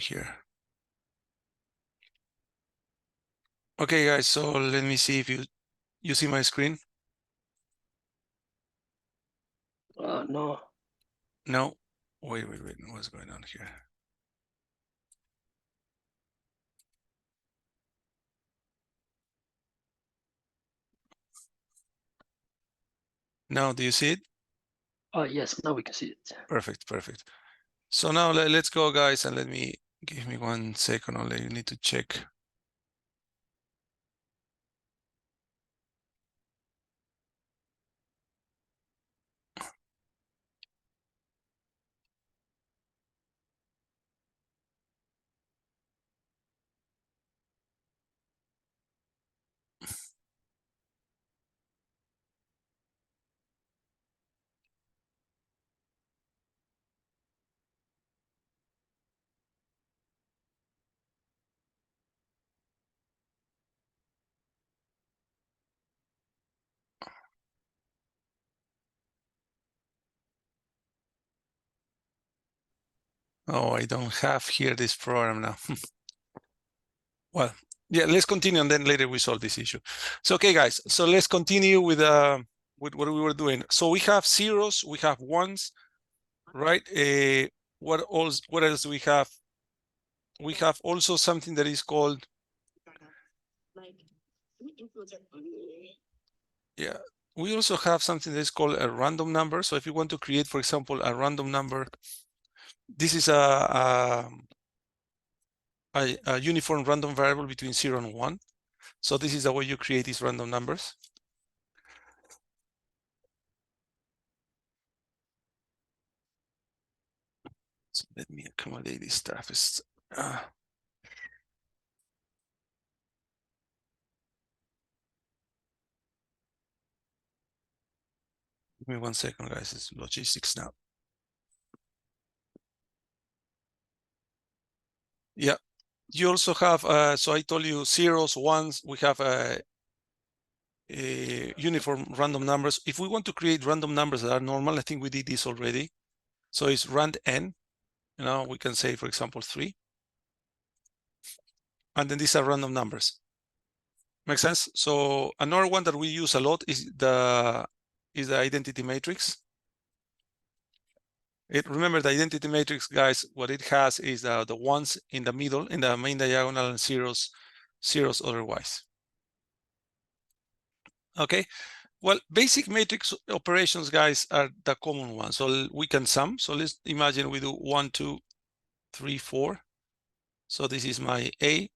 here. Okay, guys, so let me see if you see my screen. No. No, wait, what's going on here? Now, do you see it? Yes, now we can see it. Perfect. So now let's go, guys, and give me 1 second only. You need to check. Oh, I don't have here this program now. Well, yeah, let's continue and then later we solve this issue. So, okay, guys, so let's continue with what we were doing. So we have zeros, we have ones, right? What else do we have? We have also something that is called, yeah, we also have something that is called a random number. So if you want to create, for example, a random number, this is a uniform random variable between 0 and 1. So this is the way you create these random numbers. So let me accommodate this stuff. Give me 1 second, guys. It's logistics now. Yeah. You also have, so I told you zeros, ones, we have a uniform random numbers. If we want to create random numbers that are normal, I think we did this already. So it's rand n. You know, we can say, for example, 3. And then these are random numbers. Make sense? So another one that we use a lot is the identity matrix. Remember the identity matrix, guys, what it has is the ones in the middle, in the main diagonal, and zeros otherwise. Okay, well, basic matrix operations, guys, are the common ones. So we can sum. So let's imagine we do 1, 2, 3, 4. So this is my A.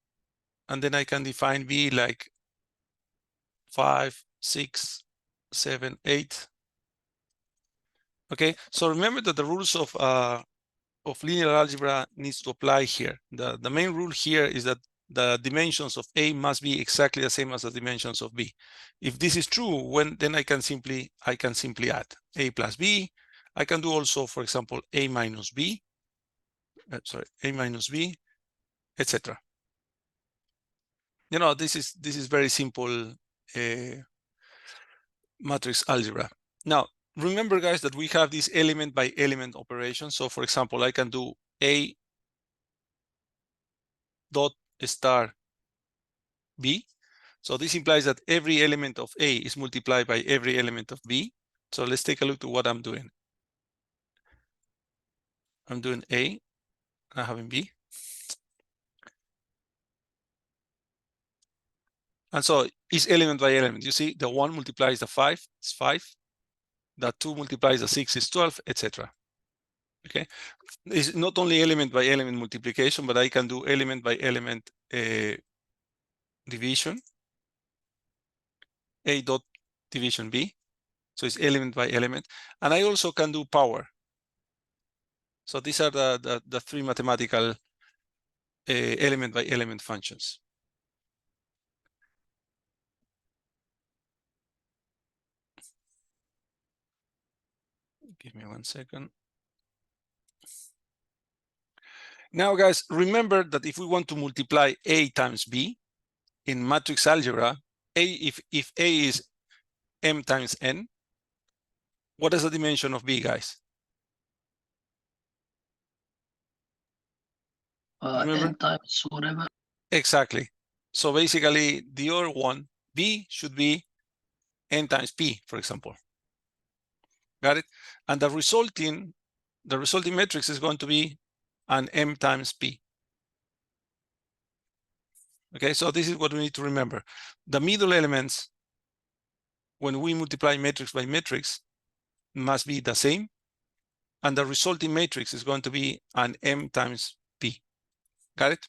And then I can define B like 5, 6, 7, 8. Okay, so remember that the rules of linear algebra needs to apply here. The main rule here is that the dimensions of A must be exactly the same as the dimensions of B. If this is true, then I can simply add A plus B. I can do also, for example, A minus B. A minus B, etc. You know, this is very simple matrix algebra. Now, remember, guys, that we have this element by element operation. So, for example, I can do A dot star B. So this implies that every element of A is multiplied by every element of B. So let's take a look to what I'm doing. I'm doing A, and I'm having B. And so it's element by element. You see, the 1 multiplies the 5, it's 5. The 2 multiplies the 6 is 12, etc. Okay, it's not only element by element multiplication, but I can do element by element division. A dot division B. So it's element by element. And I also can do power. So these are the 3 mathematical element by element functions. Give me 1 second. Now, guys, remember that if we want to multiply A times B in matrix algebra, if A is M times N, what is the dimension of B, guys? Remember? N times whatever. Exactly. So basically, the other one, B, should be N times P, for example. Got it? And the resulting matrix is going to be an M times P. Okay, so this is what we need to remember. The middle elements, when we multiply matrix by matrix, must be the same. And the resulting matrix is going to be an M times P. Got it?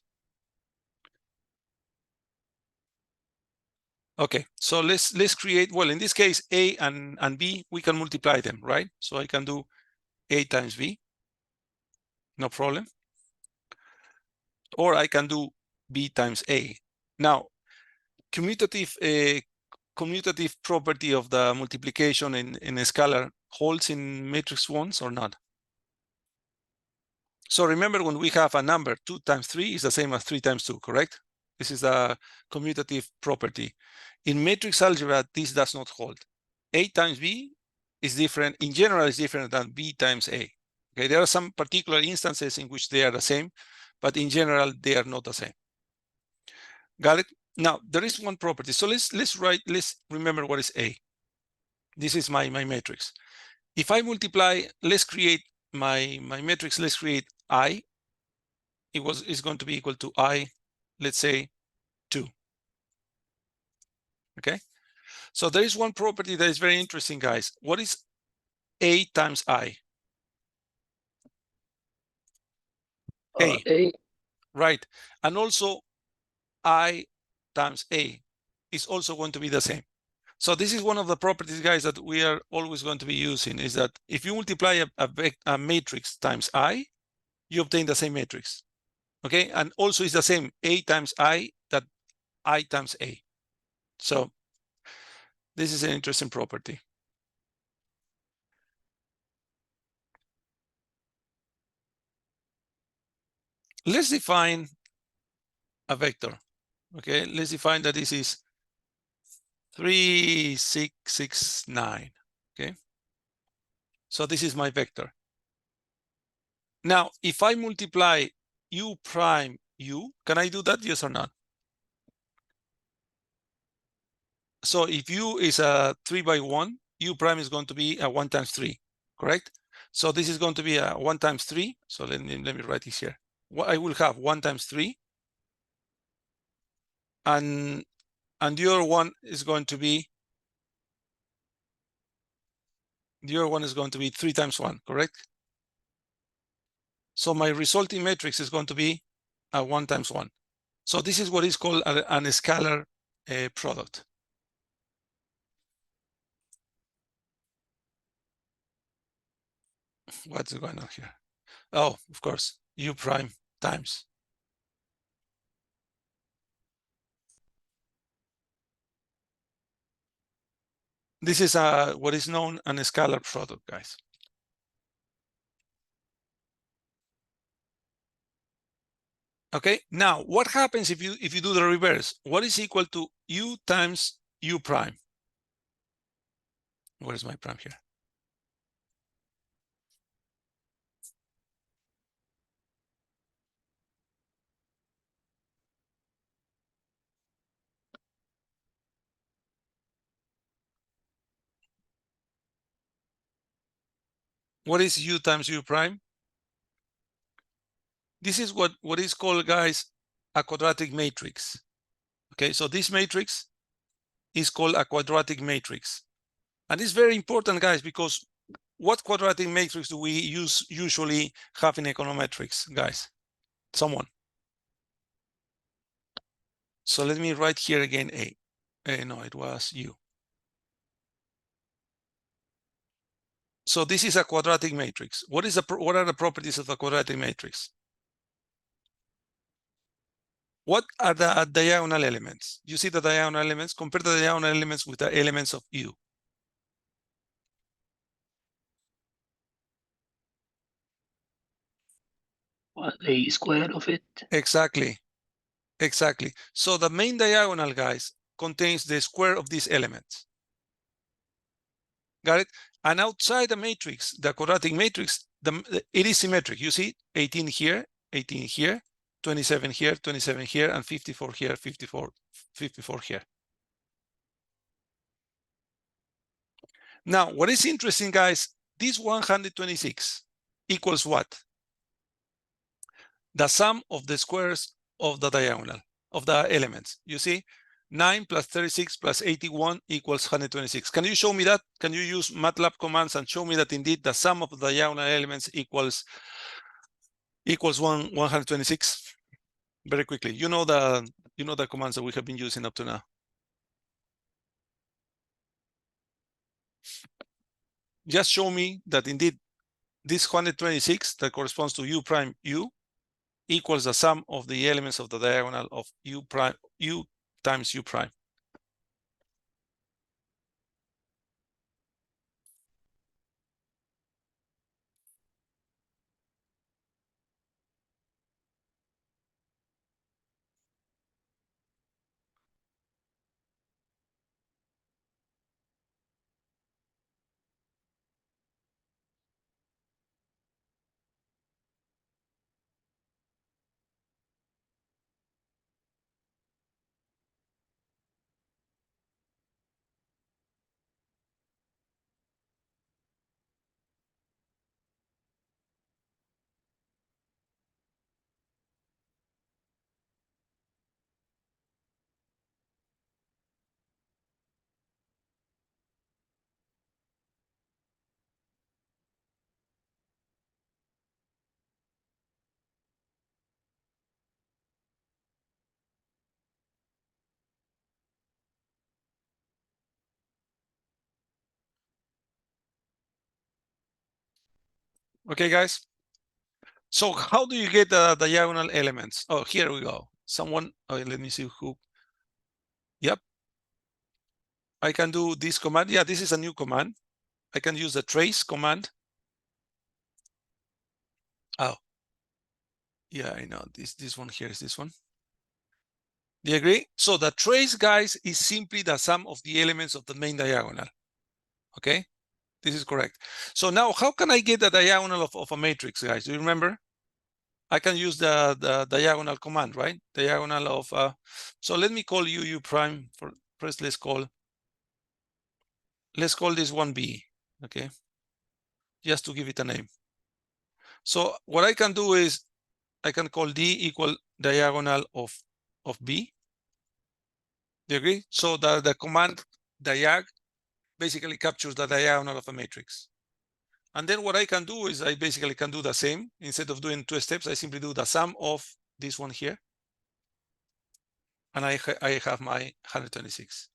Okay, so let's create, well, in this case, A and B, we can multiply them, right? So I can do A times B, no problem. Or I can do B times A. Now, commutative property of the multiplication in a scalar holds in matrix ones or not? So remember, when we have a number, 2 times 3 is the same as 3 times 2, correct? This is a commutative property. In matrix algebra, this does not hold. A times B is different, in general, is different than B times A. Okay, there are some particular instances in which they are the same, but in general, they are not the same. Got it? Now, there is one property. So let's remember what is A. This is my matrix. If I multiply, let's create my matrix, let's create I. It's going to be equal to I, let's say 2. Okay, so there is one property that is very interesting, guys. What is A times I? A. Right, and also I times A is also going to be the same. So this is one of the properties, guys, that we are always going to be using, is that if you multiply a matrix times I, you obtain the same matrix. Okay, and also it's the same A times I that I times A. So this is an interesting property. Let's define a vector. Okay, let's define that this is 3, 6, 6, 9. Okay, so this is my vector. Now, if I multiply U prime U, can I do that? Yes or not? So if U is a 3 by 1, U prime is going to be a 1 times 3, correct? So this is going to be a 1 times 3. So let me write this here. What I will have 1 times 3, and the other one is going to be 3 times 1, correct? So my resulting matrix is going to be a 1 times 1. So this is what is called an scalar product. What's going on here? Oh, of course, U prime times. This is what is known as a scalar product, guys. Okay, now what happens if you do the reverse? What is equal to U times U prime? Where is my prime here? What is U times U prime? This is what is called, guys, a quadratic matrix. Okay, so this matrix is called a quadratic matrix. And it's very important, guys, because what quadratic matrix do we usually have in econometrics, guys? Someone. So let me write here again A. No, it was U. So this is a quadratic matrix. What are the properties of a quadratic matrix? What are the diagonal elements? You see the diagonal elements? Compare the diagonal elements with the elements of U. The square of it. Exactly. Exactly. So the main diagonal, guys, contains the square of these elements. Got it? And outside the matrix, the quadratic matrix, it is symmetric. You see 18 here, 18 here, 27 here, 27 here, and 54 here, 54 here. Now, what is interesting, guys, this 126 equals what? The sum of the squares of the diagonal, of the elements. You see, 9 plus 36 plus 81 equals 126. Can you show me that? Can you use MATLAB commands and show me that indeed the sum of the diagonal elements equals 126? Very quickly. You know the commands that we have been using up to now. Just show me that indeed this 126 that corresponds to u prime u equals the sum of the elements of the diagonal of u times u prime. Okay, guys. So how do you get the diagonal elements? Oh, here we go. Someone, let me see who. Yep. I can do this command. Yeah, this is a new command. I can use the trace command. Oh, yeah, I know. This one here is this one. Do you agree? So the trace, guys, is simply the sum of the elements of the main diagonal. Okay, this is correct. So now how can I get the diagonal of a matrix, guys? Do you remember? I can use the diagonal command, right? Diagonal of, so let me call u prime for first, let's call this one B, okay? Just to give it a name. So what I can do is I can call D equal diagonal of B. Do you agree? So the command diag basically captures the diagonal of a matrix. And then what I can do is I basically can do the same. Instead of doing 2 steps, I simply do the sum of this one here. And I have my 126.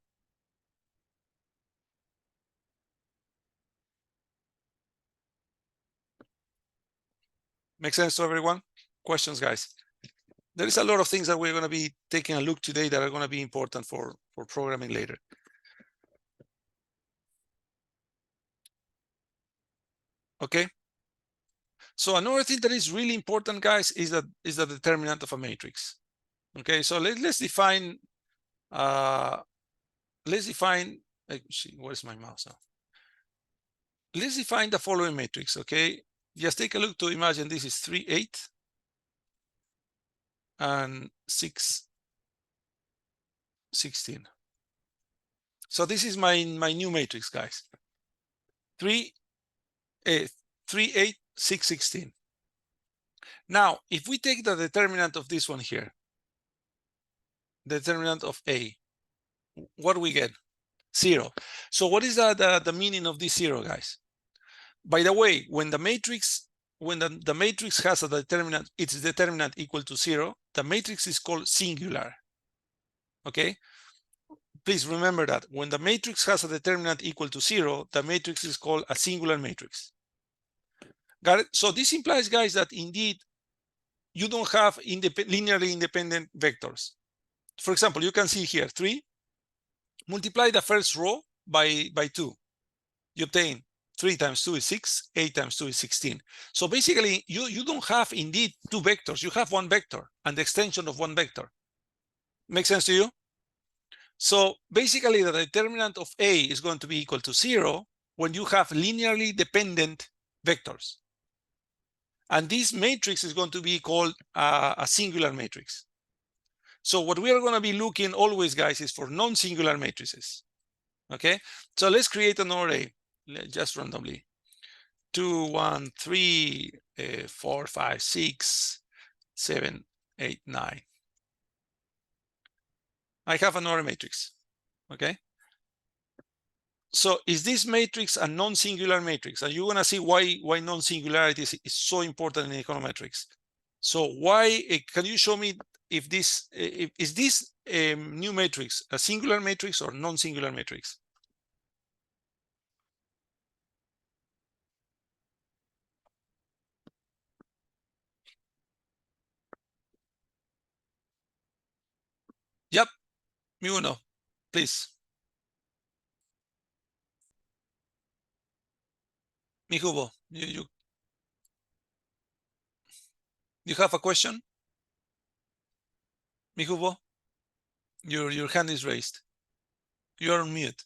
Make sense to everyone? Questions, guys? There is a lot of things that we're going to be taking a look today that are going to be important for programming later. Okay. So another thing that is really important, guys, is the determinant of a matrix. Okay. So let's define. Where's my mouse now? Let's define the following matrix. Okay. Just take a look to imagine this is 3, 8, and 6, 16. So this is my new matrix, guys. 3, 8, 6, 16. Now, if we take the determinant of this one here, the determinant of A, what do we get? 0. So what is the meaning of this 0, guys? By the way, when the matrix has a determinant, its determinant equal to 0, the matrix is called singular. Okay? Please remember that when the matrix has a determinant equal to 0, the matrix is called a singular matrix. Got it? So this implies, guys, that indeed you don't have linearly independent vectors. For example, you can see here 3, multiply the first row by 2. You obtain 3 times 2 is 6, 8 times 2 is 16. So basically, you don't have indeed 2 vectors. You have 1 vector and the extension of 1 vector. Make sense to you? So basically, the determinant of A is going to be equal to 0 when you have linearly dependent vectors. And this matrix is going to be called a singular matrix. So what we are going to be looking always, guys, is for non-singular matrices. Okay, so let's create an array just randomly. 2, 1, 3, 4, 5, 6, 7, 8, 9. I have another matrix. Okay, so is this matrix a non-singular matrix? And you're going to see why non-singularity is so important in econometrics. So why can you show me if this is this new matrix a singular matrix or non-singular matrix? Yep, Miuno, please. Mihubo, you have a question? Mihubo, your hand is raised. You are on mute.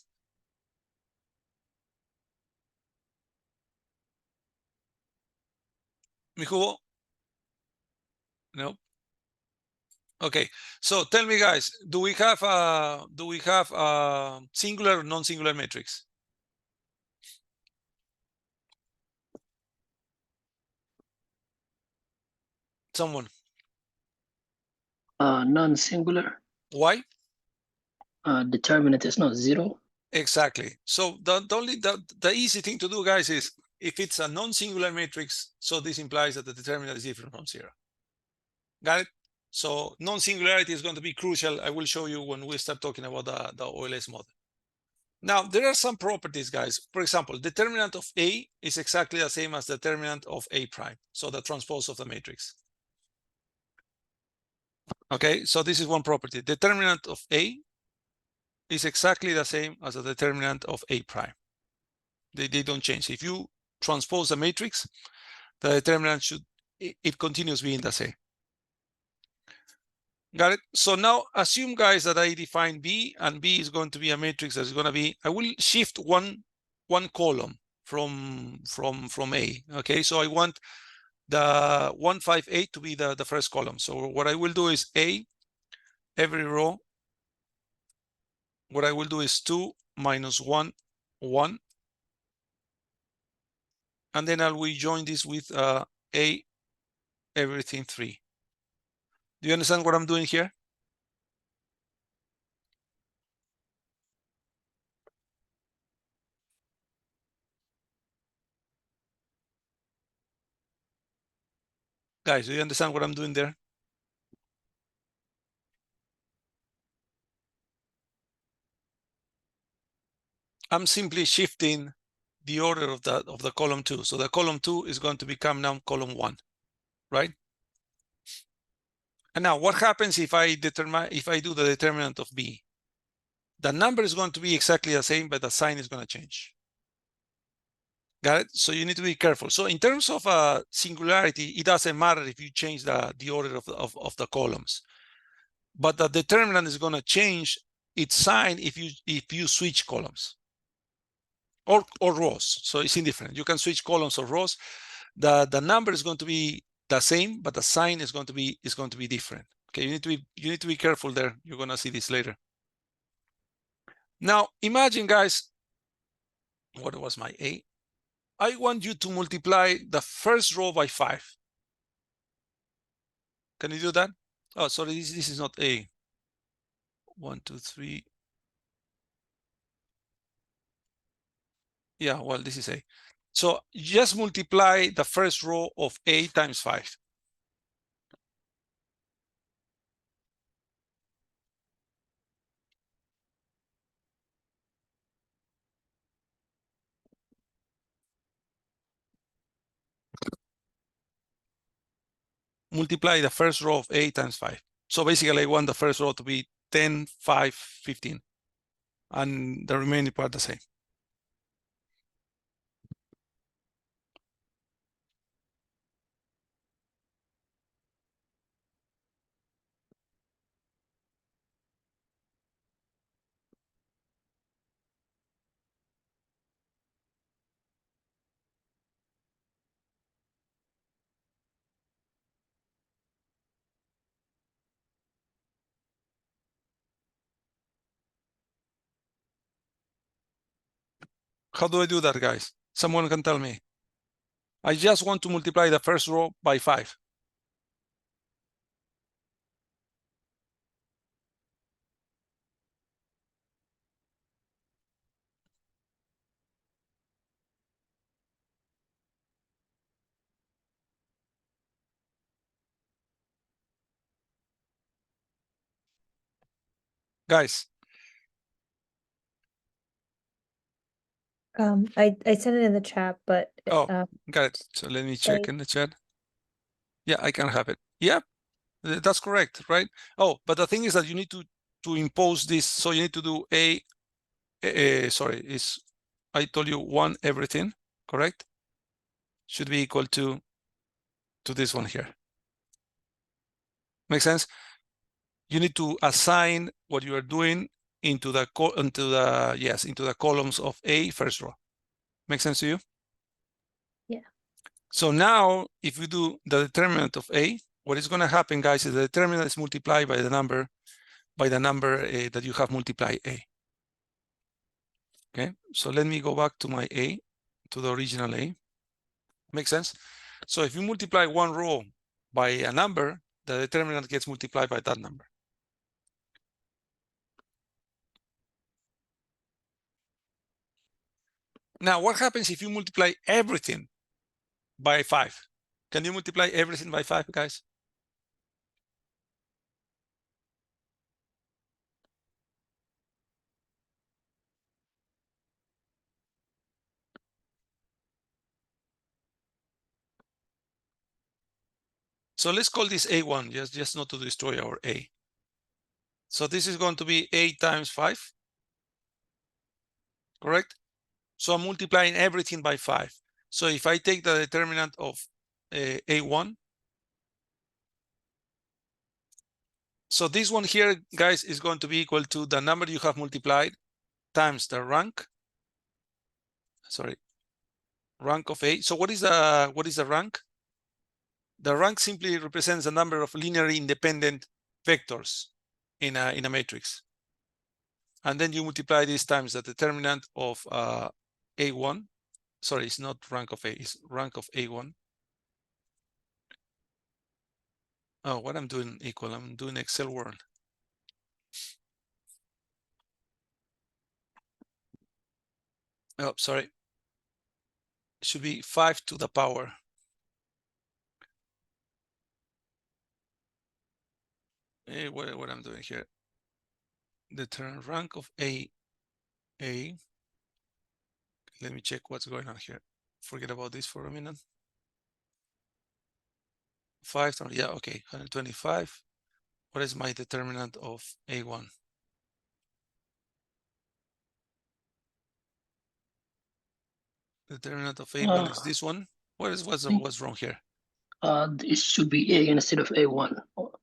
Mihubo? No. Okay. So tell me, guys, do we have a singular or non-singular matrix? Someone? Non-singular. Why? Determinant is not 0. Exactly. So the easy thing to do, guys, is if it's a non-singular matrix, so this implies that the determinant is different from 0. Got it? So non-singularity is going to be crucial. I will show you when we start talking about the OLS model. Now, there are some properties, guys. For example, determinant of A is exactly the same as determinant of A prime. So the transpose of the matrix. Okay, so this is one property. Determinant of A is exactly the same as the determinant of A prime. They don't change. If you transpose a matrix, the determinant it continues being the same. Got it? So now assume, guys, that I define B, and B is going to be a matrix that is going to be, I will shift one column from A. Okay, so I want the 158 to be the first column. So what I will do is A, every row, what I will do is 2 minus 1, 1. And then I will join this with A, everything 3. Do you understand what I'm doing here? Guys, do you understand what I'm doing there? I'm simply shifting the order of the column 2. So the column 2 is going to become now column 1, right? And now what happens if I do the determinant of B? The number is going to be exactly the same, but the sign is going to change. Got it? So you need to be careful. So in terms of singularity, it doesn't matter if you change the order of the columns, but the determinant is going to change its sign if you switch columns or rows. So it's indifferent. You can switch columns or rows. The number is going to be the same, but the sign is going to be different. Okay, you need to be careful there. You're going to see this later. Now imagine, guys, what was my A? I want you to multiply the first row by 5. Can you do that? Oh, sorry, this is not A. 1, 2, 3. Yeah, well, this is A. So just multiply the first row of A times 5. Multiply the first row of A times 5. So basically, I want the first row to be 10, 5, 15, and the remaining part the same. How do I do that, guys? Someone can tell me. I just want to multiply the first row by 5. Guys, I sent it in the chat, but oh, got it. So let me check in the chat. Yeah, I can have it. Yeah, that's correct, right? Oh, but the thing is that you need to impose this. So you need to do sorry, is I told you 1 everything, correct? Should be equal to this one here. Make sense? You need to assign what you are doing into the columns of A first row. Make sense to you? Yeah. So now, if we do the determinant of A, what is going to happen, guys, is the determinant is multiplied by the number that you have multiplied A. Okay, so let me go back to my A, to the original A. Make sense? So if you multiply one row by a number, the determinant gets multiplied by that number. Now, what happens if you multiply everything by 5? Can you multiply everything by 5, guys? So let's call this A1, just not to destroy our A. So this is going to be A times 5, correct? So I'm multiplying everything by 5. So if I take the determinant of A1, so this one here, guys, is going to be equal to the number you have multiplied times the rank. Sorry, rank of A. So what is the rank? The rank simply represents the number of linearly independent vectors in a matrix. And then you multiply this times the determinant of A1. Sorry, it's not rank of A, it's rank of A1. Oh, what I'm doing equal, I'm doing Excel word. Oh, sorry. It should be 5 to the power. What I'm doing here. The rank of A. Let me check what's going on here. Forget about this for a minute. 5, yeah, okay, 125. What is my determinant of A1? Determinant of A1 is this one. What's wrong here? It should be A instead of A1.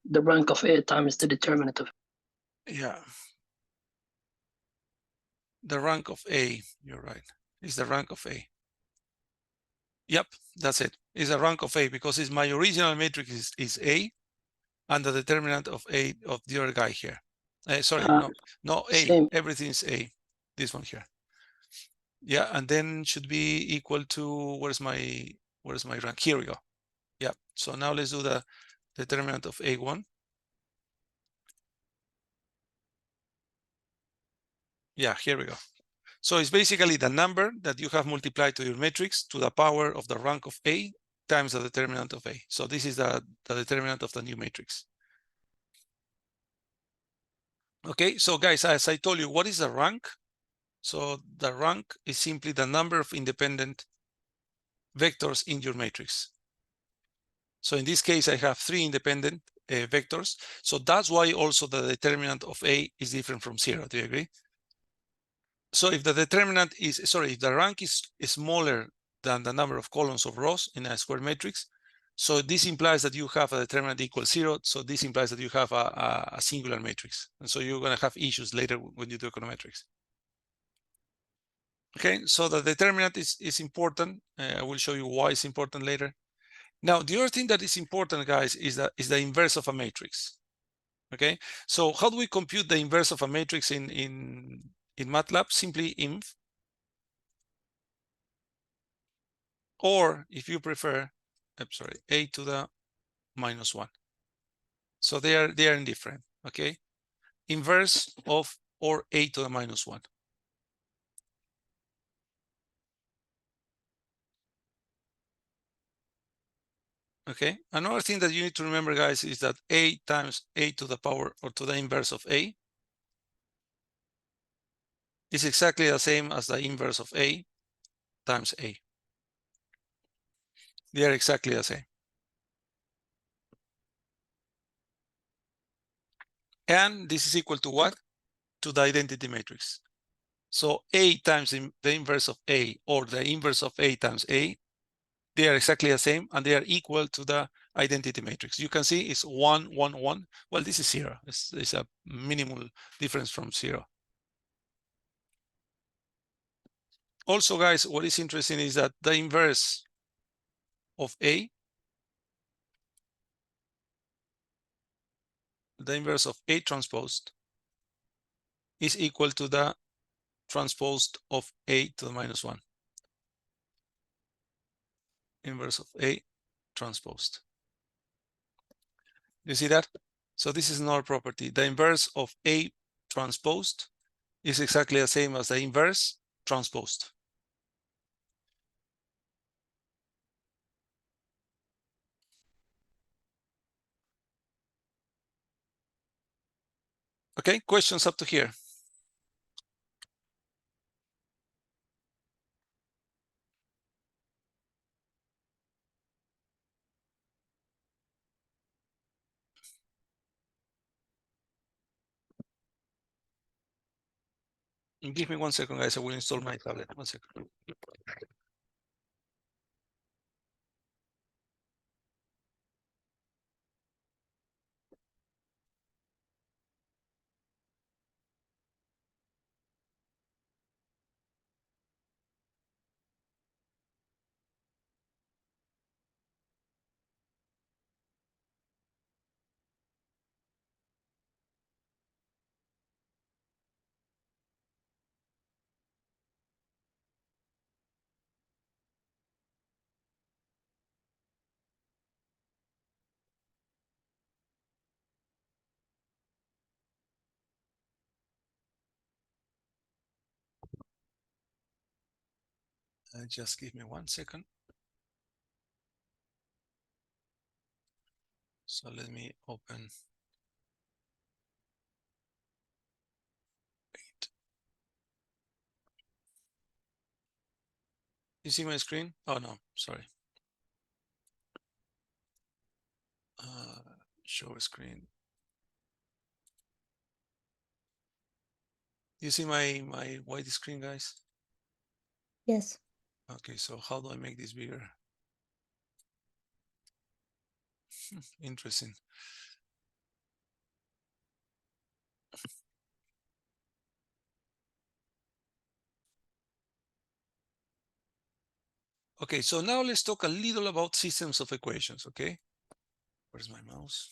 The rank of A times the determinant of. Yeah. The rank of A, you're right. Is the rank of A. Yep, that's it. It's a rank of A because it's my original matrix is A, and the determinant of A of the other guy here. Sorry, no A. Same. Everything's A. This one here. Yeah, and then should be equal to where's my rank? Here we go. Yeah. So now let's do the determinant of A1. Yeah, here we go. So it's basically the number that you have multiplied to your matrix to the power of the rank of A times the determinant of A. So this is the determinant of the new matrix. Okay, so guys, as I told you, what is the rank? So the rank is simply the number of independent vectors in your matrix. So in this case, I have 3 independent vectors. So that's why also the determinant of A is different from 0. Do you agree? So if the determinant is, sorry, if the rank is smaller than the number of columns of rows in a square matrix, so this implies that you have a determinant equals 0. So this implies that you have a singular matrix. And so you're going to have issues later when you do econometrics. Okay, so the determinant is important. I will show you why it's important later. Now, the other thing that is important, guys, is the inverse of a matrix. Okay, so how do we compute the inverse of a matrix in MATLAB? Simply inv. or if you prefer, I'm sorry, a to the minus 1. So they are indifferent, okay? Inverse of or a to the minus 1. Okay, another thing that you need to remember, guys, is that a times a to the power or to the inverse of a is exactly the same as the inverse of a times a. They are exactly the same. And this is equal to what? To the identity matrix. So a times the inverse of a or the inverse of a times a, they are exactly the same and they are equal to the identity matrix. You can see it's 1, 1, 1. Well, this is 0. It's a minimal difference from 0. Also, guys, what is interesting is that the inverse of a, the inverse of a transposed is equal to the transposed of a to the minus 1. Inverse of a transposed. You see that? So this is another property. The inverse of a transposed is exactly the same as the inverse transposed. Okay, questions up to here? Give me 1 second, guys. I will install my tablet. 1 second. Just give me 1 second. So let me open. Wait. You see my screen? Oh no, sorry. Show screen. You see my white screen, guys? Yes. Okay, so how do I make this bigger? Interesting. Okay, so now let's talk a little about systems of equations, okay? Where's my mouse?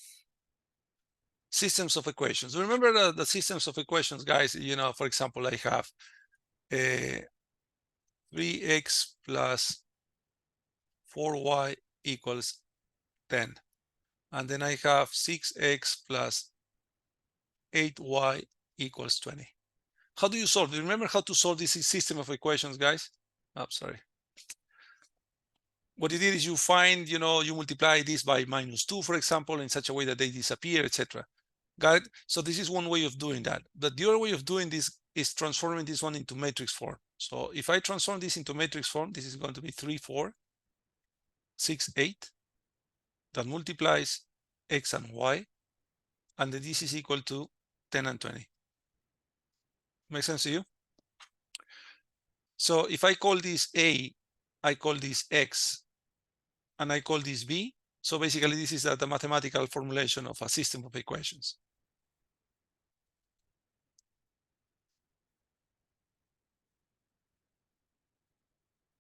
Systems of equations. Remember the systems of equations, guys? You know, for example, I have 3x plus 4y equals 10. And then I have 6x plus 8y equals 20. How do you solve? Remember how to solve this system of equations, guys? Oh, sorry. What you did is you find, you know, you multiply this by -2, for example, in such a way that they disappear, etc. Got it? So this is one way of doing that. But the other way of doing this is transforming this one into matrix form. So if I transform this into matrix form, this is going to be 3, 4, 6, 8. That multiplies x and y. And then this is equal to 10 and 20. Make sense to you? So if I call this A, I call this X, and I call this B. So basically this is the mathematical formulation of a system of equations.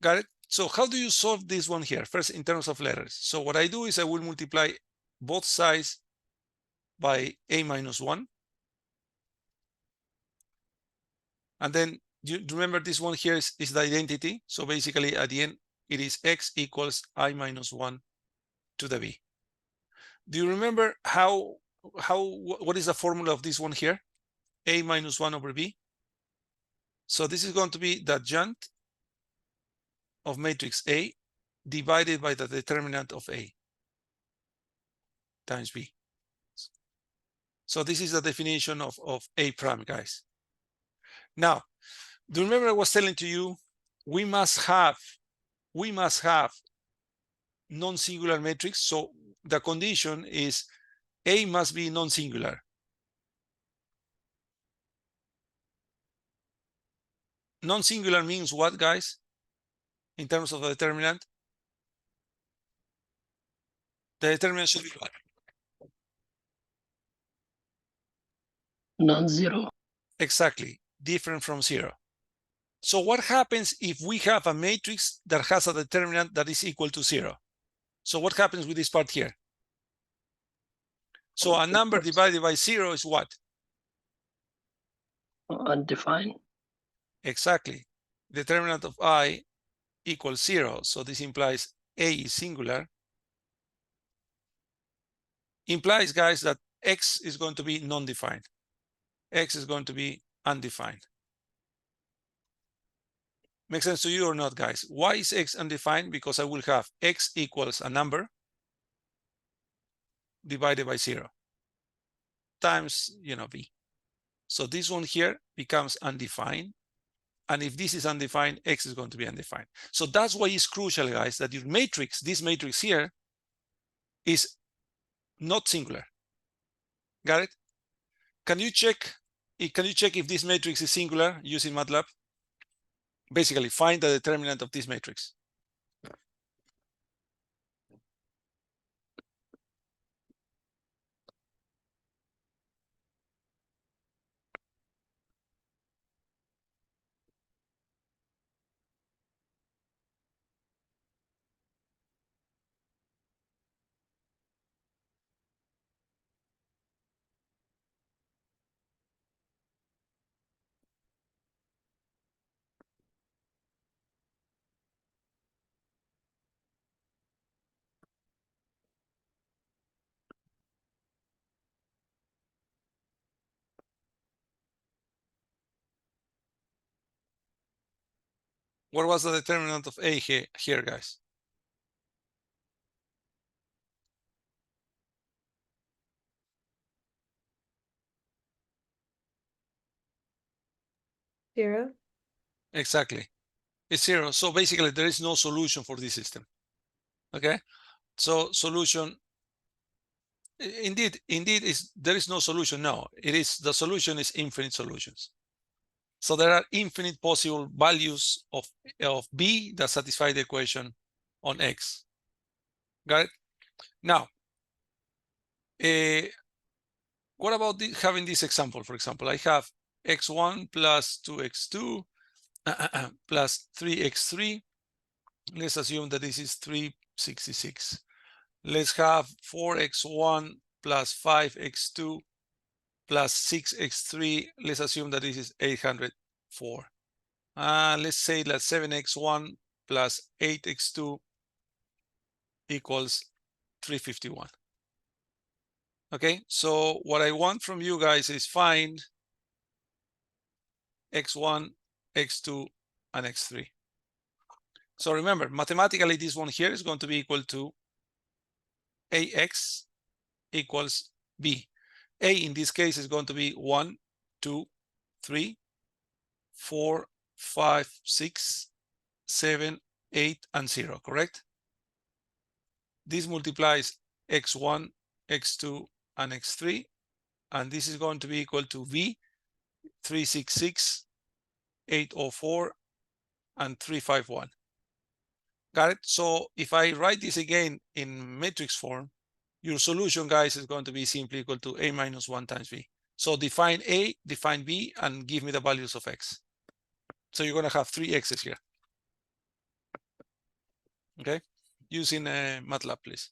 Got it? So how do you solve this one here? First, in terms of letters. So what I do is I will multiply both sides by a minus 1. And then you remember this one here is the identity. So basically at the end, it is x equals I minus 1 to the b. Do you remember what is the formula of this one here? A minus 1 over b. So this is going to be the adjunct of matrix A divided by the determinant of A times B. So this is the definition of A prime, guys. Now, do you remember I was telling to you, we must have non-singular matrix. So the condition is A must be non-singular. Non-singular means what, guys? In terms of the determinant? The determinant should be what? Non-zero. Exactly, different from 0. So what happens if we have a matrix that has a determinant that is equal to 0? So what happens with this part here? So a number divided by 0 is what? Undefined. Exactly. Determinant of I equals 0. So this implies A is singular. Implies, guys, that X is going to be non-defined. X is going to be undefined. Makes sense to you or not, guys? Why is X undefined? Because I will have X equals a number divided by 0 times, B. So this one here becomes undefined. And if this is undefined, X is going to be undefined. So that's why it's crucial, guys, that your matrix, this matrix here, is not singular. Got it? Can you check if this matrix is singular using MATLAB? Basically, find the determinant of this matrix. What was the determinant of A here, guys? Zero. Exactly. It's 0. So basically, there is no solution for this system. Okay? So solution, indeed, there is no solution. No, the solution is infinite solutions. So there are infinite possible values of B that satisfy the equation on X. Got it? Now, what about having this example? For example, I have x1 plus 2x2 plus 3x3. Let's assume that this is 366. Let's have 4x1 plus 5x2 plus 6x3. Let's assume that this is 804. Let's say that 7x1 plus 8x2 equals 351. Okay, so what I want from you guys is find x1, x2, and x3. So remember, mathematically, this one here is going to be equal to ax equals b. A in this case is going to be 1, 2, 3, 4, 5, 6, 7, 8, and 0, correct? This multiplies x1, x2, and x3, and this is going to be equal to v, 366, 804, and 351. Got it? So if I write this again in matrix form, your solution, guys, is going to be simply equal to A minus 1 times B. So define A, define B, and give me the values of X. So you're going to have 3 X's here. Okay? Using MATLAB, please.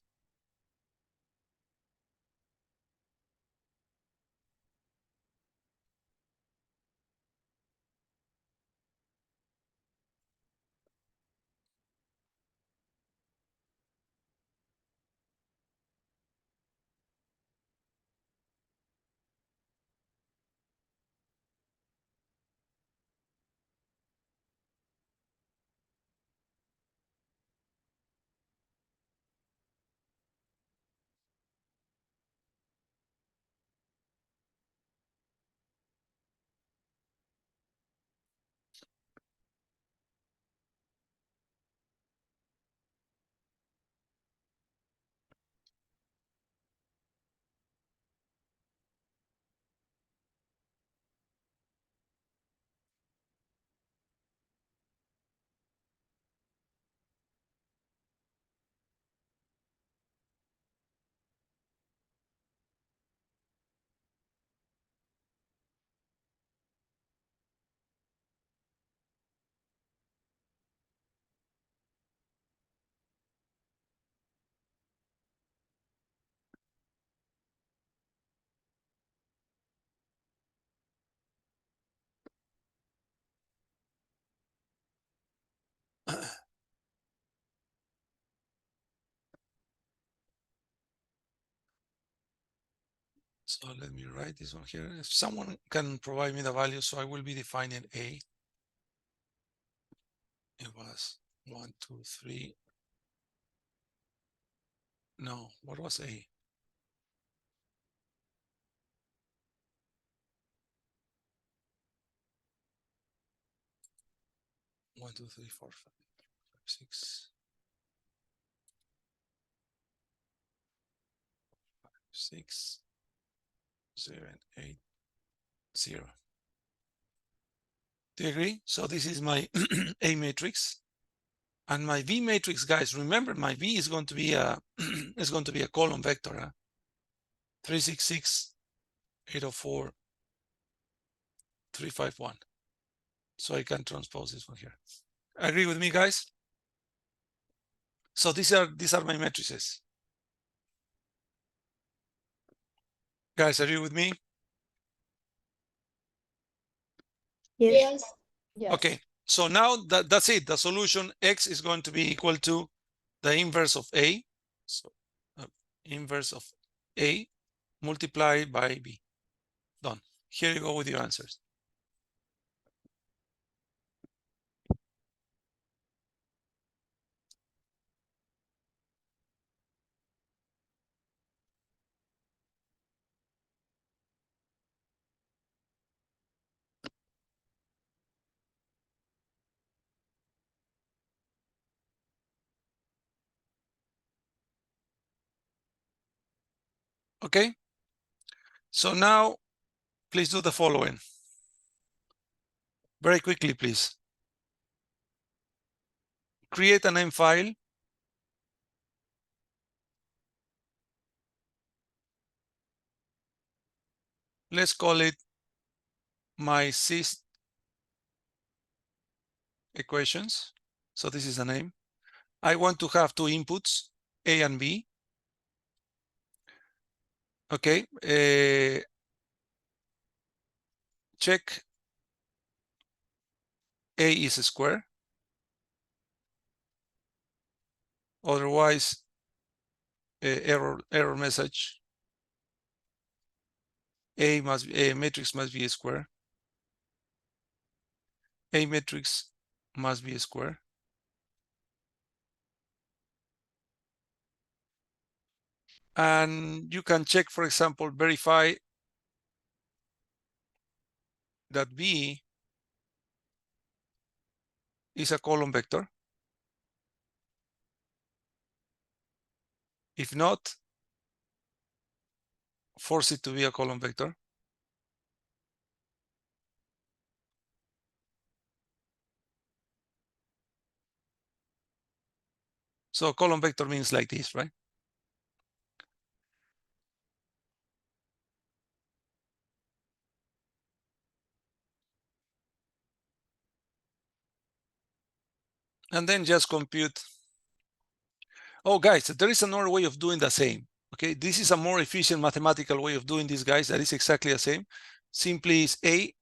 So let me write this one here. If someone can provide me the value, so I will be defining A. It was 1, 2, 3. No, what was A? One, two, three, four, five, 6, 6, 7, 8, 0. Do you agree? So this is my A matrix, and my V matrix, guys. Remember, my V is going to be a is going to be a column vector. 366, 804, 351. So I can transpose this one here. Agree with me, guys? So these are my matrices. Guys, agree with me? Yes. Yes. Okay, so now that's it. The solution X is going to be equal to the inverse of A. So inverse of A multiplied by B. Done. Here you go with your answers. Okay, so now please do the following. Very quickly, please. Create an M file. Let's call it my syst equations. So this is a name. I want to have two inputs, A and B. Okay, check A is a square. Otherwise, error message. A matrix must be a square. A matrix must be a square. And you can check, for example, verify that B is a column vector. If not, force it to be a column vector. So a column vector means like this, right? And then just compute. Oh, guys, there is another way of doing the same. Okay, this is a more efficient mathematical way of doing this, guys. That is exactly the same. Simply is A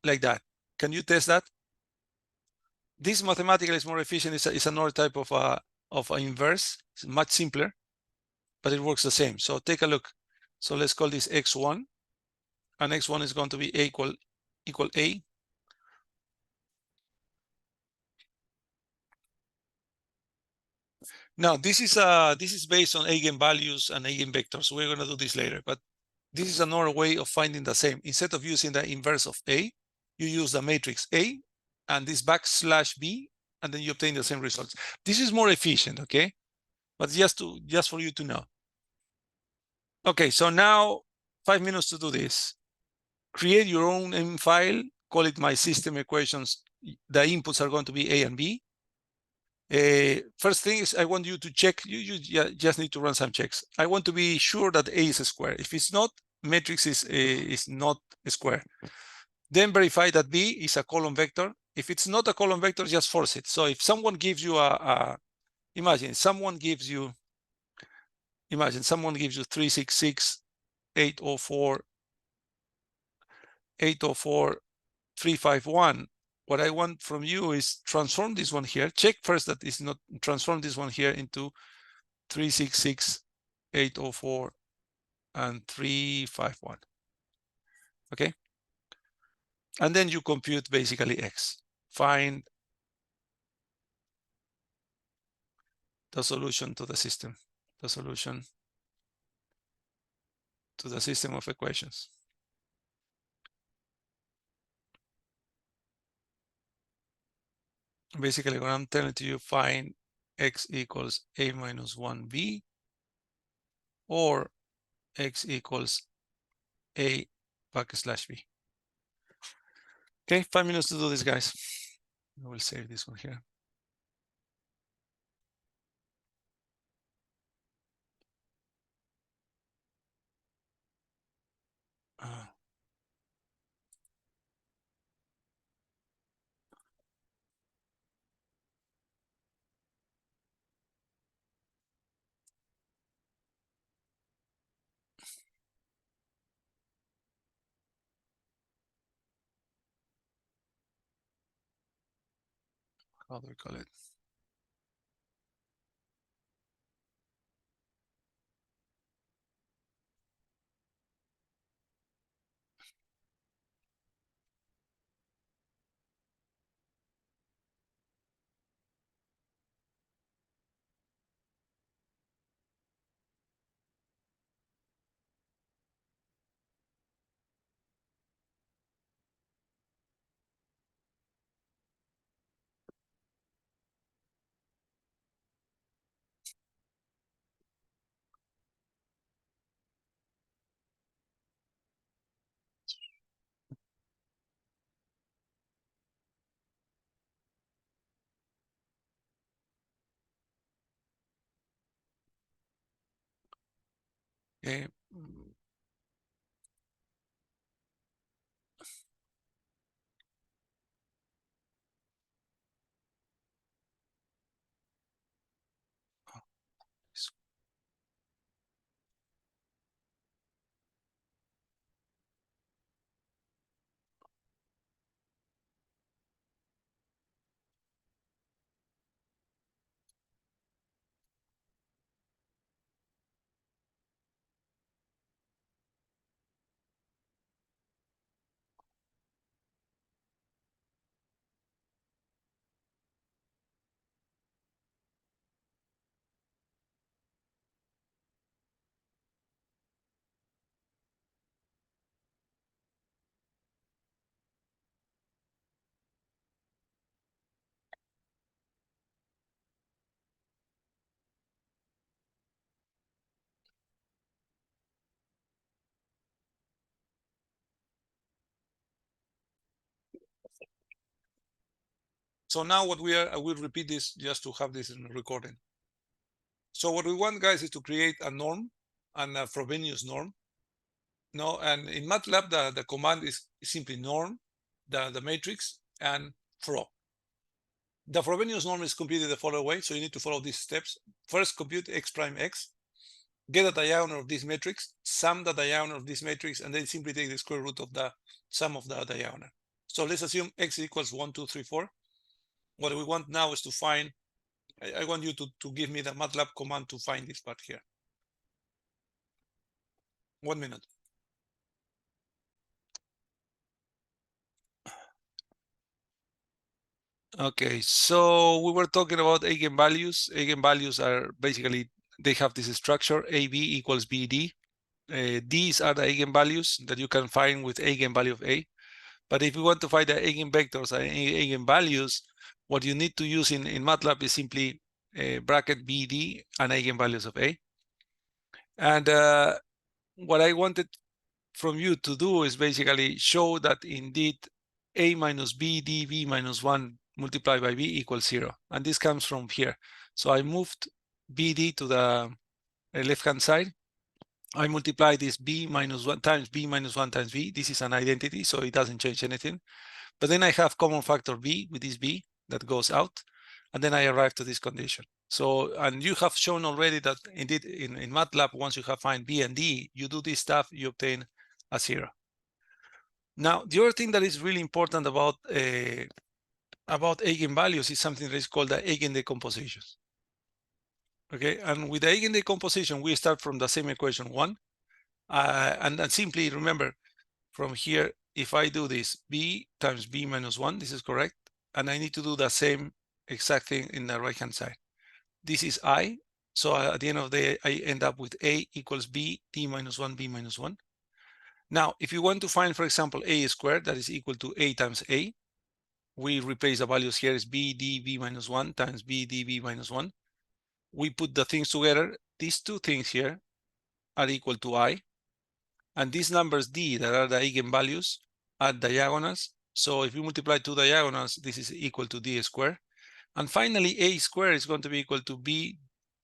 like that. Can you test that? This mathematically is more efficient. It's another type of inverse. It's much simpler, but it works the same. So take a look. So let's call this x1, and x1 is going to be equal A. Now this is based on eigenvalues and eigenvectors. We're going to do this later, but this is another way of finding the same. Instead of using the inverse of A, you use the matrix A and this backslash B, and then you obtain the same results. This is more efficient, okay? But just for you to know. Okay, so now 5 minutes to do this. Create your own M file, call it my system equations. The inputs are going to be A and B. First thing is I want you to check, you just need to run some checks. I want to be sure that A is a square. If it's not, matrix is not a square. Then verify that B is a column vector. If it's not a column vector, just force it. So if someone gives you imagine someone gives you 366, 804, 804, 351. What I want from you is transform this one here. Check first that it's not, transform this one here into 366, 804, and 3, 5, 1. Okay. And then you compute basically X. Find the solution to the system, the solution to the system of equations. Basically, what I'm telling to you, find X equals A minus 1B or X equals A backslash B. Okay, 5 minutes to do this, guys. I will save this one here. How do we call it? Okay. So now what I will repeat this just to have this in recording. So what we want, guys, is to create a norm and a Frobenius norm. No, and in MATLAB, the command is simply norm, the matrix, and fro. The Frobenius norm is computed the following way, so you need to follow these steps. First, compute x prime x, get a diagonal of this matrix, sum the diagonal of this matrix, and then simply take the square root of the sum of the diagonal. So let's assume x equals 1, 2, 3, 4. What we want now is to find, I want you to give me the MATLAB command to find this part here. 1 minute. Okay, so we were talking about eigenvalues. Eigenvalues are basically, they have this structure, AB equals BD. These are the eigenvalues that you can find with eigenvalue of A. But if you want to find the eigenvectors and eigenvalues, what you need to use in MATLAB is simply bracket BD and eigenvalues of A. And what I wanted from you to do is basically show that indeed A minus B, dB minus 1 multiplied by B equals 0. And this comes from here. So I moved BD to the left-hand side. I multiply this B minus 1 times B minus 1 times B. This is an identity, so it doesn't change anything. But then I have common factor B with this B that goes out. And then I arrive to this condition. So, and you have shown already that indeed in MATLAB, once you have find B and D, you do this stuff, you obtain a 0. Now, the other thing that is really important about eigenvalues is something that is called the eigendecomposition. Okay, and with the eigendecomposition, we start from the same equation 1, And then simply remember from here, if I do this, b times b minus 1, this is correct. And I need to do the same exact thing in the right-hand side. This is I. So at the end of the day, I end up with a equals b, d minus 1, b minus 1. Now, if you want to find, for example, a squared, that is equal to a times a, we replace the values here is b, d, b minus 1 times b, d, b minus 1. We put the things together. These two things here are equal to I. And these numbers d, that are the eigenvalues, are diagonals. So if you multiply two diagonals, this is equal to d squared. And finally, a squared is going to be equal to b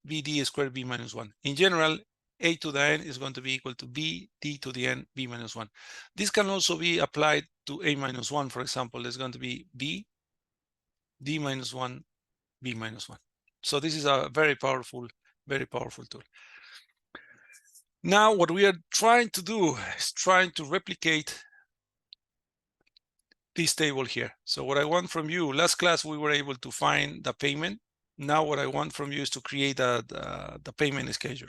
d squared b minus 1. In general, a to the n is going to be equal to b d to the n b minus 1. This can also be applied to a minus 1, for example. It's going to be b d minus 1 b minus 1. So this is a very powerful tool. Now what we are trying to do is trying to replicate this table here. So what I want from you, last class we were able to find the payment. Now what I want from you is to create the payment schedule.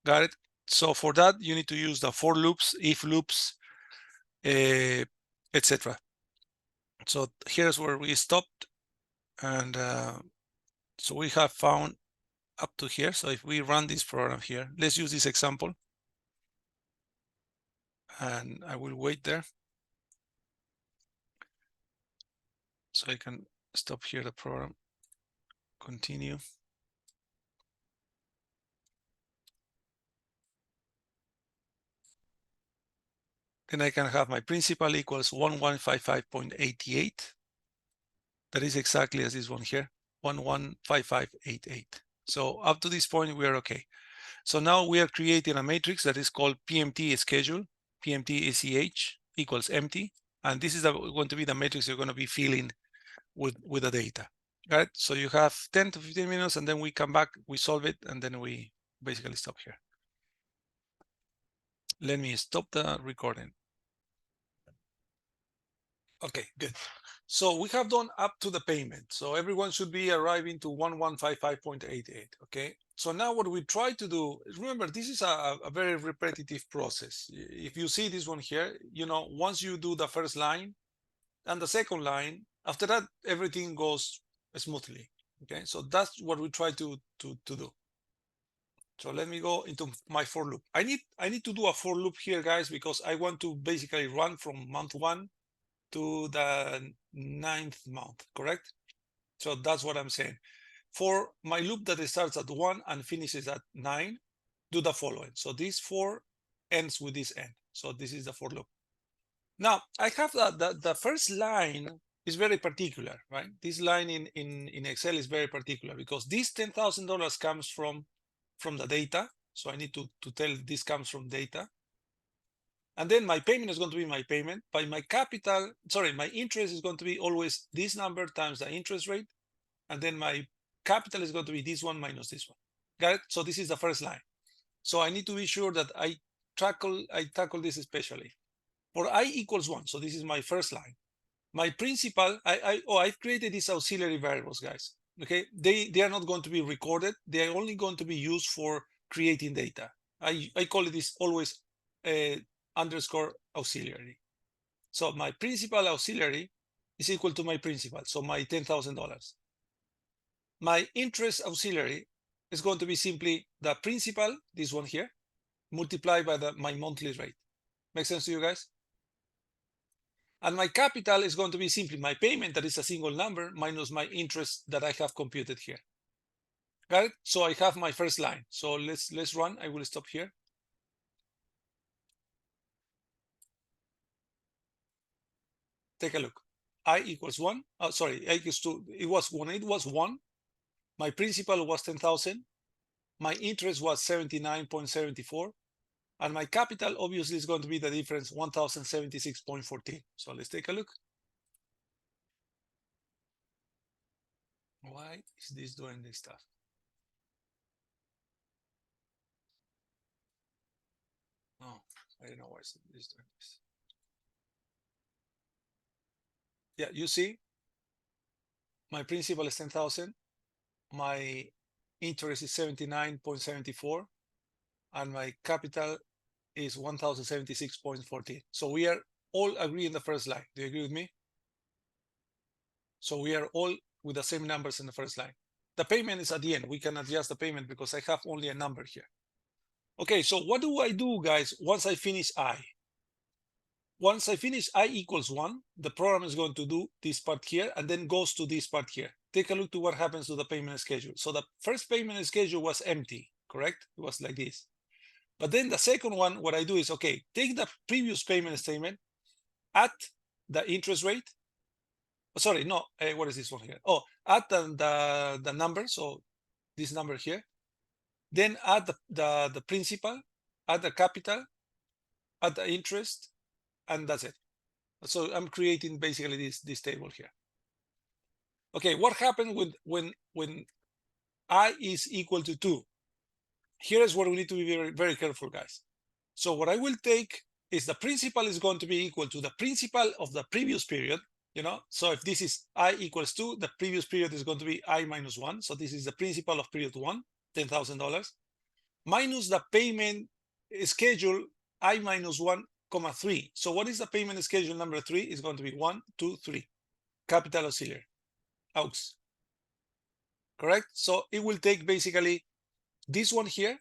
Got it? So for that, you need to use the for loops, if loops, etc. So here's where we stopped. And so we have found up to here. So if we run this program here, let's use this example. And I will wait there. So I can stop here the program, continue. Then I can have my principal equals 1155.88. That is exactly as this one here, 115588. So up to this point, we are okay. So now we are creating a matrix that is called PMT schedule, PMT ACH equals empty. And this is going to be the matrix you're going to be filling with the data. Right? So you have 10 to 15 minutes, and then we come back, we solve it, and then we basically stop here. Let me stop the recording. Okay, good. So we have done up to the payment. So everyone should be arriving to 1155.88. Okay. So now what we try to do, remember, this is a very repetitive process. If you see this one here, you know, once you do the first line and the second line, after that, everything goes smoothly. Okay. So that's what we try to do. So let me go into my for loop. I need to do a for loop here, guys, because I want to basically run from month 1 to the 9th month, correct? So that's what I'm saying. For my loop that starts at 1 and finishes at 9, do the following. So this for ends with this end. So this is the for loop. Now I have the first line is very particular, right? This line in Excel is very particular because this $10,000 comes from the data. So I need to tell this comes from data. And then my payment is going to be my payment. By my capital, sorry, my interest is going to be always this number times the interest rate. And then my capital is going to be this one minus this one. Got it? So this is the first line. So I need to be sure that I tackle this especially. For I equals 1, so this is my first line. My principal, I've created these auxiliary variables, guys. Okay, they are not going to be recorded. They are only going to be used for creating data. I call it this always underscore auxiliary. So my principal auxiliary is equal to my principal, so my $10,000. My interest auxiliary is going to be simply the principal, this one here, multiplied by my monthly rate. Make sense to you guys? And my capital is going to be simply my payment, that is a single number, minus my interest that I have computed here. Got it? So I have my first line. So let's run. I will stop here. Take a look. I equals 1. Sorry, I equals 2. It was 1. My principal was 10,000. My interest was 79.74. And my capital obviously is going to be the difference, 1,076.14. So let's take a look. Why is this doing this stuff? Oh, I don't know why it's doing this. Yeah, you see, my principal is 10,000. My interest is 79.74. And my capital is 1076.14. So we are all agree in the first line. Do you agree with me? So we are all with the same numbers in the first line. The payment is at the end. We can adjust the payment because I have only a number here. Okay, so what do I do, guys, once I finish I? Once I finish I equals 1, the program is going to do this part here and then goes to this part here. Take a look to what happens to the payment schedule. So the first payment schedule was empty, correct? It was like this. But then the second one, what I do is, okay, take the previous payment statement, add the interest rate. Sorry, no, what is this one here? Oh, add the number, so this number here. Then add the principal, add the capital, add the interest, and that's it. So I'm creating basically this table here. Okay, what happens when I is equal to 2? Here is where we need to be very, very careful, guys. So what I will take is the principal is going to be equal to the principal of the previous period, you know? So if this is I equals 2, the previous period is going to be I minus 1. So this is the principal of period 1, $10,000, minus the payment schedule I minus 1, 3. So what is the payment schedule number 3? Is going to be 1, 2, 3. Capital auxiliary, AUX. Correct? So it will take basically this one here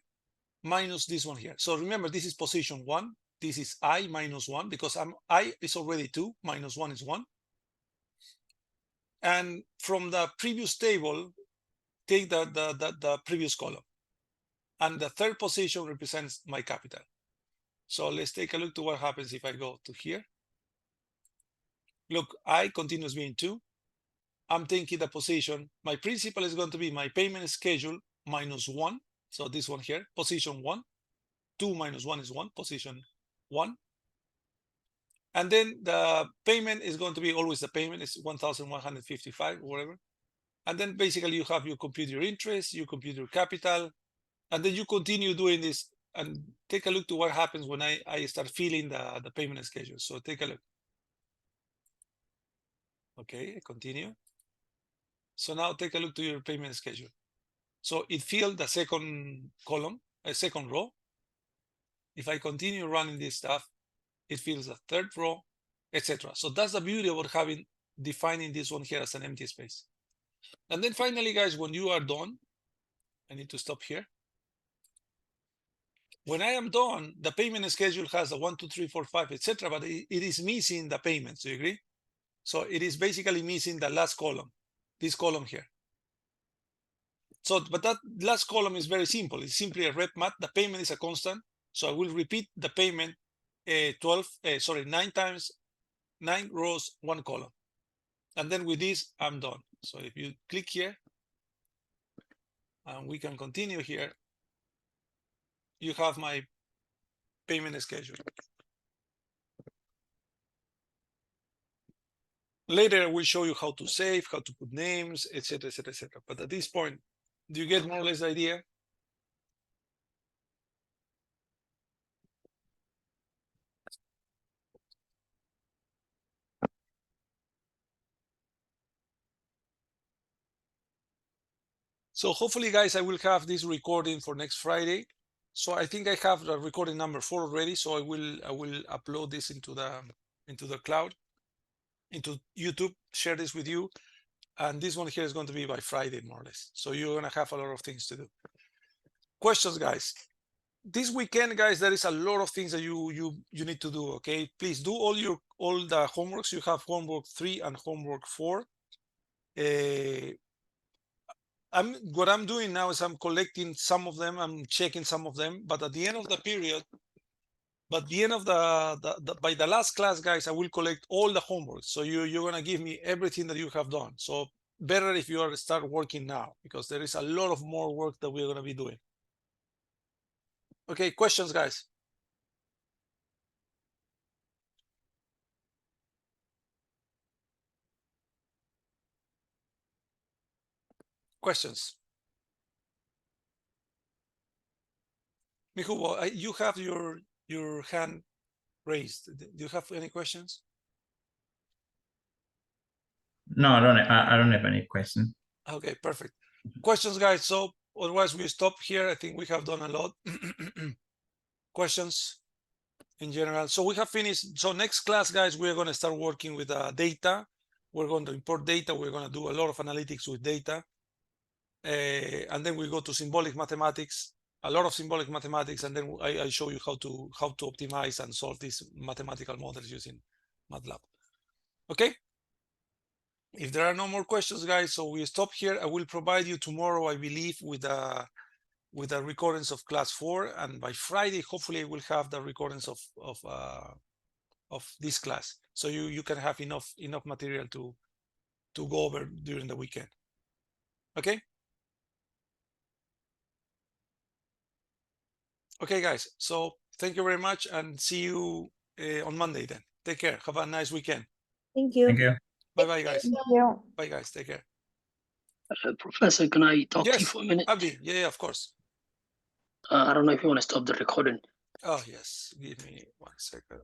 minus this one here. So remember, this is position 1. This is I minus 1 because I is already 2, minus 1 is 1. And from the previous table, take the previous column. And the third position represents my capital. So let's take a look to what happens if I go to here. Look, I continues being 2. I'm taking the position. My principal is going to be my payment schedule minus 1. So this one here, position 1. 2 minus 1 is 1, position 1. And then the payment is going to be always the payment. It's 1,155 or whatever. And then basically you have your compute your interest, you compute your capital, and then you continue doing this. And take a look to what happens when I start filling the payment schedule. So take a look. Okay, continue. So now take a look to your payment schedule. So it filled the second column, a second row. If I continue running this stuff, it fills the third row, etc. So that's the beauty about defining this one here as an empty space. And then finally, guys, when you are done, I need to stop here. When I am done, the payment schedule has a 1, 2, 3, 4, 5, etc. But it is missing the payments. Do you agree? So it is basically missing the last column, this column here. So, but that last column is very simple. It's simply a rep math. The payment is a constant. So I will repeat the payment 9 times, 9 rows, 1 column. And then with this, I'm done. So if you click here, and we can continue here, you have my payment schedule. Later, we'll show you how to save, how to put names, etc., etc., etc. But at this point, do you get more or less the idea? So hopefully, guys, I will have this recording for next Friday. So I think I have the recording number 4 already. So I will upload this into the cloud, into YouTube, share this with you. And this one here is going to be by Friday, more or less. So you're going to have a lot of things to do. Questions, guys? This weekend, guys, there is a lot of things that you need to do. Okay, please do all the homeworks. You have homework 3 and homework 4. What I'm doing now is I'm collecting some of them. I'm checking some of them. But at the end of the period, by the last class, guys, I will collect all the homework. So you're gonna give me everything that you have done. So better if you start working now, because there is a lot of more work that we're gonna be doing. Okay, questions, guys? Questions? Mijubo, you have your hand raised. Do you have any questions? No, I don't have any question. Okay, perfect. Questions, guys? So otherwise we stop here. I think we have done a lot. Questions? in general. So we have finished. So next class, guys, we're going to start working with data. We're going to import data. We're going to do a lot of analytics with data. And then we go to symbolic mathematics, a lot of symbolic mathematics, and then I show you how to optimize and solve these mathematical models using MATLAB. Okay. If there are no more questions, guys, so we stop here. I will provide you tomorrow, I believe, with a recordings of class 4, and by Friday, hopefully, I will have the recordings of this class, so you can have enough material to go over during the weekend. Okay. Okay, guys. So thank you very much, and see you on Monday. Then take care. Have a nice weekend. Thank you. Thank you. Bye, bye, guys. Thank you. Bye, guys. Take care. Professor, can I talk to you Yes, for a minute? Abdi. Yeah, of course. I don't know if you want to stop the recording. Oh, yes. Give me 1 second.